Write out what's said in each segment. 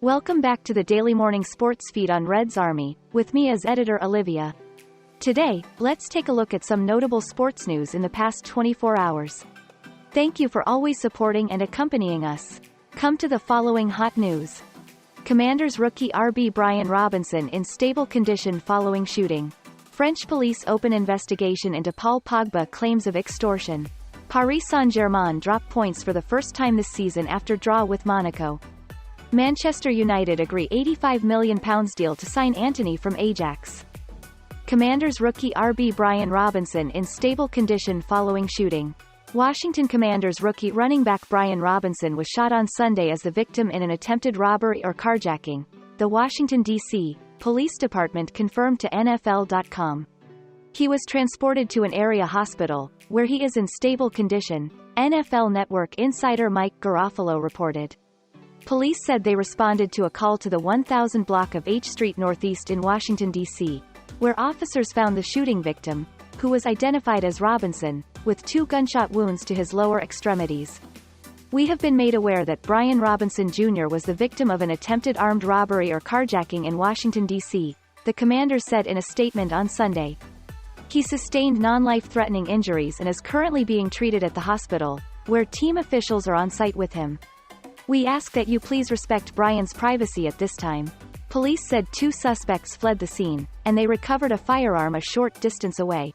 Welcome back to the Daily Morning Sports Feed on Reds Army, with me as editor Olivia. Today, let's take a look at some notable sports news in the past 24 hours. Thank you for always supporting and accompanying us. Come to the following hot news. Commanders rookie RB Brian Robinson in stable condition following shooting. French police open investigation into Paul Pogba claims of extortion. Paris Saint-Germain drop points for the first time this season after draw with Monaco. Manchester United agree £85 million deal to sign Antony from Ajax. Commanders rookie RB Brian Robinson in stable condition following shooting. Washington Commanders rookie running back Brian Robinson was shot on Sunday as the victim in an attempted robbery or carjacking, the Washington, D.C. Police Department confirmed to NFL.com. He was transported to an area hospital, where he is in stable condition, NFL Network insider Mike Garofalo reported. Police said they responded to a call to the 1000 block of H Street Northeast in Washington, D.C., where officers found the shooting victim, who was identified as Robinson, with 2 gunshot wounds to his lower extremities. We have been made aware that Brian Robinson Jr. was the victim of an attempted armed robbery or carjacking in Washington, D.C., the commander said in a statement on Sunday. He sustained non-life-threatening injuries and is currently being treated at the hospital, where team officials are on site with him. We ask that you please respect Brian's privacy at this time. Police said 2 suspects fled the scene, and they recovered a firearm a short distance away.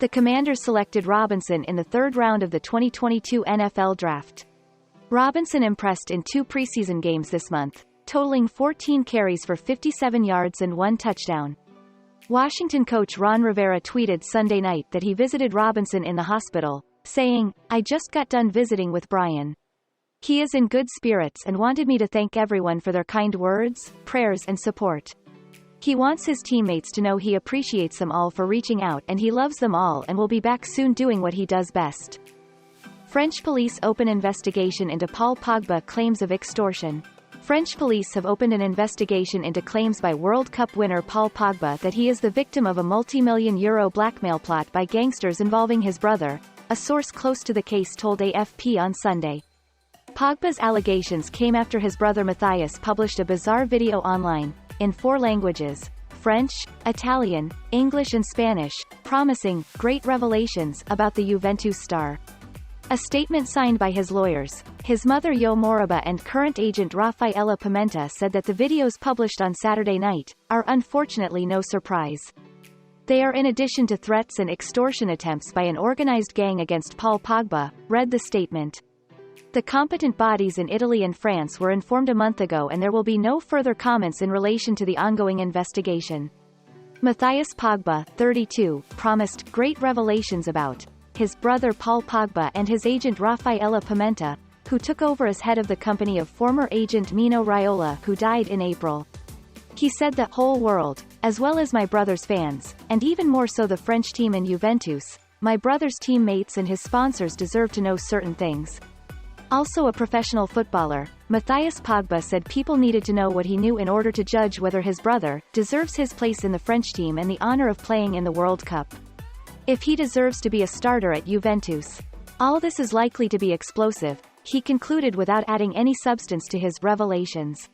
The Commanders selected Robinson in the 3rd round of the 2022 NFL Draft. Robinson impressed in 2 preseason games this month, totaling 14 carries for 57 yards and 1 touchdown. Washington coach Ron Rivera tweeted Sunday night that he visited Robinson in the hospital, saying, "I just got done visiting with Brian. He is in good spirits and wanted me to thank everyone for their kind words, prayers and support. He wants his teammates to know he appreciates them all for reaching out and he loves them all and will be back soon doing what he does best." French police open investigation into Paul Pogba claims of extortion. French police have opened an investigation into claims by World Cup winner Paul Pogba that he is the victim of a multi-million euro blackmail plot by gangsters involving his brother, a source close to the case told AFP on Sunday. Pogba's allegations came after his brother Matthias published a bizarre video online, in 4 languages, French, Italian, English and Spanish, promising great revelations about the Juventus star. A statement signed by his lawyers, his mother Yo Moriba and current agent Rafaela Pimenta said that the videos published on Saturday night are unfortunately no surprise. They are in addition to threats and extortion attempts by an organized gang against Paul Pogba, read the statement. The competent bodies in Italy and France were informed a month ago and there will be no further comments in relation to the ongoing investigation. Matthias Pogba, 32, promised great revelations about his brother Paul Pogba and his agent Rafaela Pimenta, who took over as head of the company of former agent Mino Raiola who died in April. He said the whole world, as well as my brother's fans, and even more so the French team and Juventus, my brother's teammates and his sponsors deserve to know certain things. Also a professional footballer, Matthias Pogba said people needed to know what he knew in order to judge whether his brother deserves his place in the French team and the honor of playing in the World Cup. If he deserves to be a starter at Juventus. All this is likely to be explosive, he concluded without adding any substance to his revelations.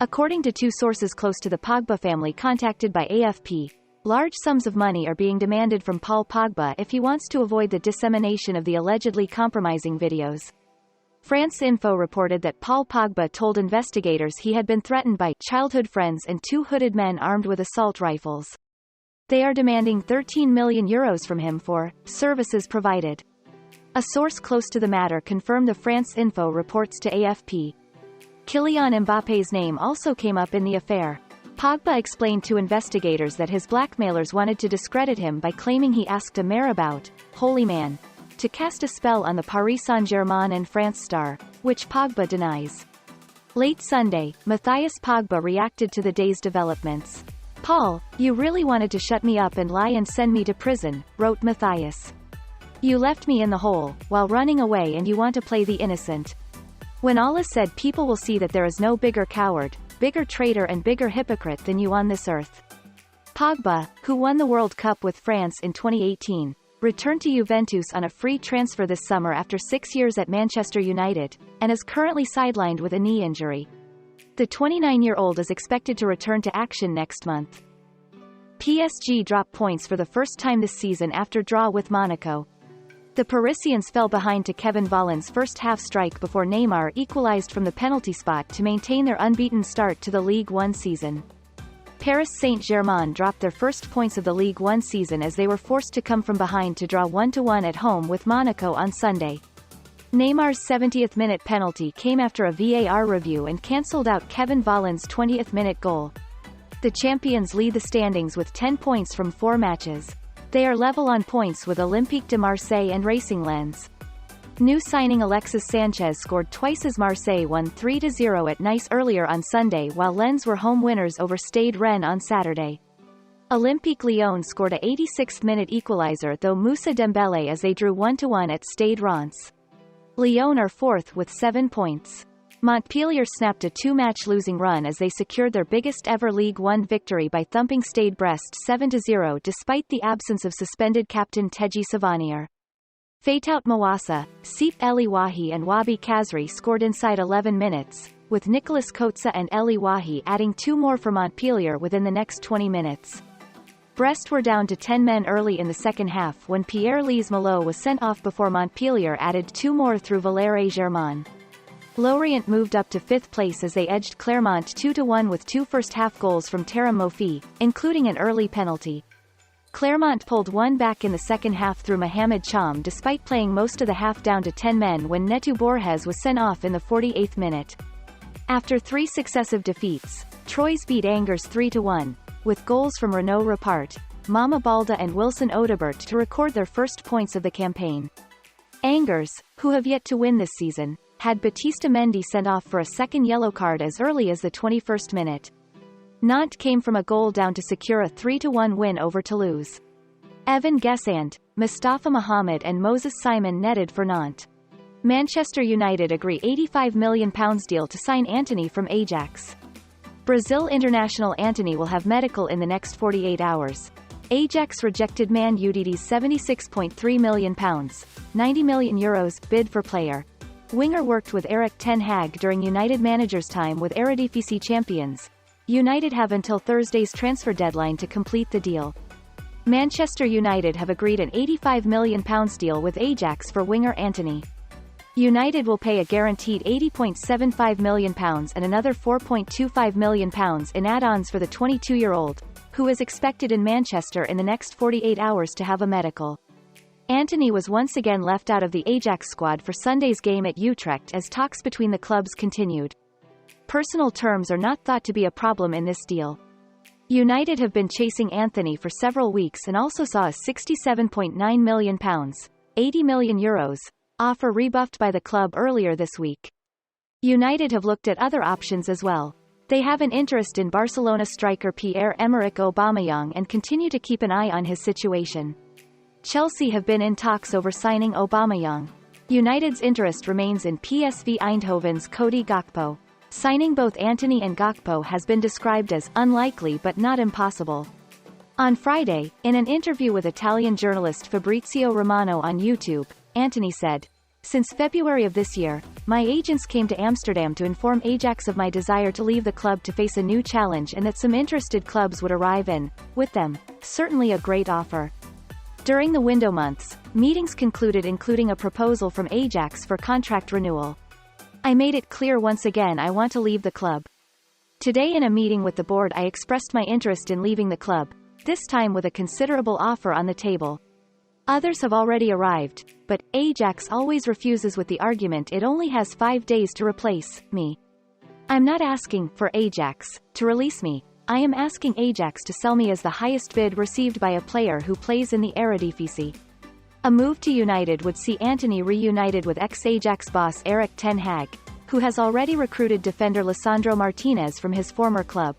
According to 2 sources close to the Pogba family contacted by AFP, large sums of money are being demanded from Paul Pogba if he wants to avoid the dissemination of the allegedly compromising videos. France Info reported that Paul Pogba told investigators he had been threatened by childhood friends and 2 hooded men armed with assault rifles. They are demanding €13 million from him for services provided. A source close to the matter confirmed the France Info reports to AFP. Kylian Mbappe's name also came up in the affair. Pogba explained to investigators that his blackmailers wanted to discredit him by claiming he asked a marabout, holy man, to cast a spell on the Paris Saint-Germain and France star, which Pogba denies. Late Sunday, Matthias Pogba reacted to the day's developments. "Paul, you really wanted to shut me up and lie and send me to prison," wrote Matthias. "You left me in the hole, while running away and you want to play the innocent. When all is said people will see that there is no bigger coward, bigger traitor and bigger hypocrite than you on this earth." Pogba, who won the World Cup with France in 2018, returned to Juventus on a free transfer this summer after 6 years at Manchester United, and is currently sidelined with a knee injury. The 29-year-old is expected to return to action next month. PSG dropped points for the first time this season after draw with Monaco. The Parisians fell behind to Kevin Volland's first-half strike before Neymar equalized from the penalty spot to maintain their unbeaten start to the Ligue 1 season. Paris Saint-Germain dropped their first points of the Ligue 1 season as they were forced to come from behind to draw 1-1 at home with Monaco on Sunday. Neymar's 70th-minute penalty came after a VAR review and cancelled out Kevin Volland's 20th-minute goal. The champions lead the standings with 10 points from 4 matches. They are level on points with Olympique de Marseille and Racing Lens. New signing Alexis Sanchez scored twice as Marseille won 3-0 at Nice earlier on Sunday, while Lens were home winners over Stade Rennes on Saturday. Olympique Lyon scored a 86th-minute equalizer though Moussa Dembélé as they drew 1-1 at Stade Reims. Lyon are fourth with 7 points. Montpellier snapped a 2-match losing run as they secured their biggest ever Ligue 1 victory by thumping Stade Brest 7-0 despite the absence of suspended captain Teji Savanier. Fatout Mawassa, Seif Eli Wahi and Wabi Kazri scored inside 11 minutes, with Nicolas Kotza and Eli Wahi adding 2 more for Montpellier within the next 20 minutes. Brest were down to 10 men early in the second half when Pierre-Lise Malo was sent off before Montpellier added 2 more through Valère Germain. Lorient moved up to 5th place as they edged Clermont 2-1 with 2 first-half goals from Terem Mofi, including an early penalty. Clermont pulled one back in the second half through Mohamed Cham despite playing most of the half down to 10 men when Neto Borges was sent off in the 48th minute. After 3 successive defeats, Troyes beat Angers 3-1, with goals from Renaud Repart, Mama Balda and Wilson Odebert to record their first points of the campaign. Angers, who have yet to win this season, had Batista Mendy sent off for a second yellow card as early as the 21st minute. Nantes came from a goal down to secure a 3-1 win over Toulouse. Evan Guessant, Mustafa Mohamed and Moses Simon netted for Nantes. Manchester United agree £85 million deal to sign Antony from Ajax. Brazil international Antony will have medical in the next 48 hours. Ajax rejected Man Utd's £76.3 million, €90 million bid for player. Winger worked with Erik ten Hag during United manager's time with Eredivisie champions. United have until Thursday's transfer deadline to complete the deal. Manchester United have agreed an £85 million deal with Ajax for winger Antony. United will pay a guaranteed £80.75 million and another £4.25 million in add-ons for the 22-year-old, who is expected in Manchester in the next 48 hours to have a medical. Antony was once again left out of the Ajax squad for Sunday's game at Utrecht as talks between the clubs continued. Personal terms are not thought to be a problem in this deal. United have been chasing Antony for several weeks and also saw a £67.9 million, €80 million, offer rebuffed by the club earlier this week. United have looked at other options as well. They have an interest in Barcelona striker Pierre-Emerick Aubameyang and continue to keep an eye on his situation. Chelsea have been in talks over signing Aubameyang. United's interest remains in PSV Eindhoven's Cody Gakpo. Signing both Antony and Gakpo has been described as unlikely but not impossible. On Friday, in an interview with Italian journalist Fabrizio Romano on YouTube, Antony said, "Since February of this year, my agents came to Amsterdam to inform Ajax of my desire to leave the club to face a new challenge and that some interested clubs would arrive in, with them, certainly a great offer." During the window months, meetings concluded including a proposal from Ajax for contract renewal. "I made it clear once again I want to leave the club. Today in a meeting with the board I expressed my interest in leaving the club, this time with a considerable offer on the table. Others have already arrived, but Ajax always refuses with the argument it only has 5 days to replace me. I'm not asking for Ajax to release me. I am asking Ajax to sell me as the highest bid received by a player who plays in the Eredivisie." A move to United would see Antony reunited with ex-Ajax boss Erik ten Hag, who has already recruited defender Lisandro Martinez from his former club.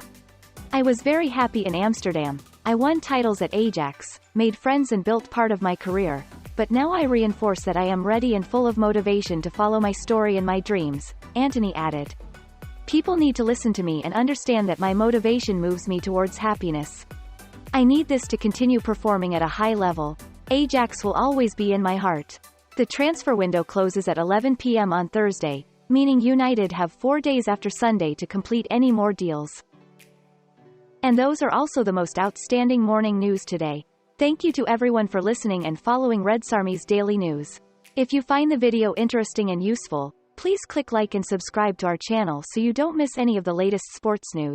"I was very happy in Amsterdam. I won titles at Ajax, made friends and built part of my career, but now I reinforce that I am ready and full of motivation to follow my story and my dreams," Antony added. "People need to listen to me and understand that my motivation moves me towards happiness. I need this to continue performing at a high level. Ajax will always be in my heart." The transfer window closes at 11 p.m. on Thursday, meaning United have 4 days after Sunday to complete any more deals. And those are also the most outstanding morning news today. Thank you to everyone for listening and following redsarmy's daily news. If you find the video interesting and useful, please click like and subscribe to our channel so you don't miss any of the latest sports news.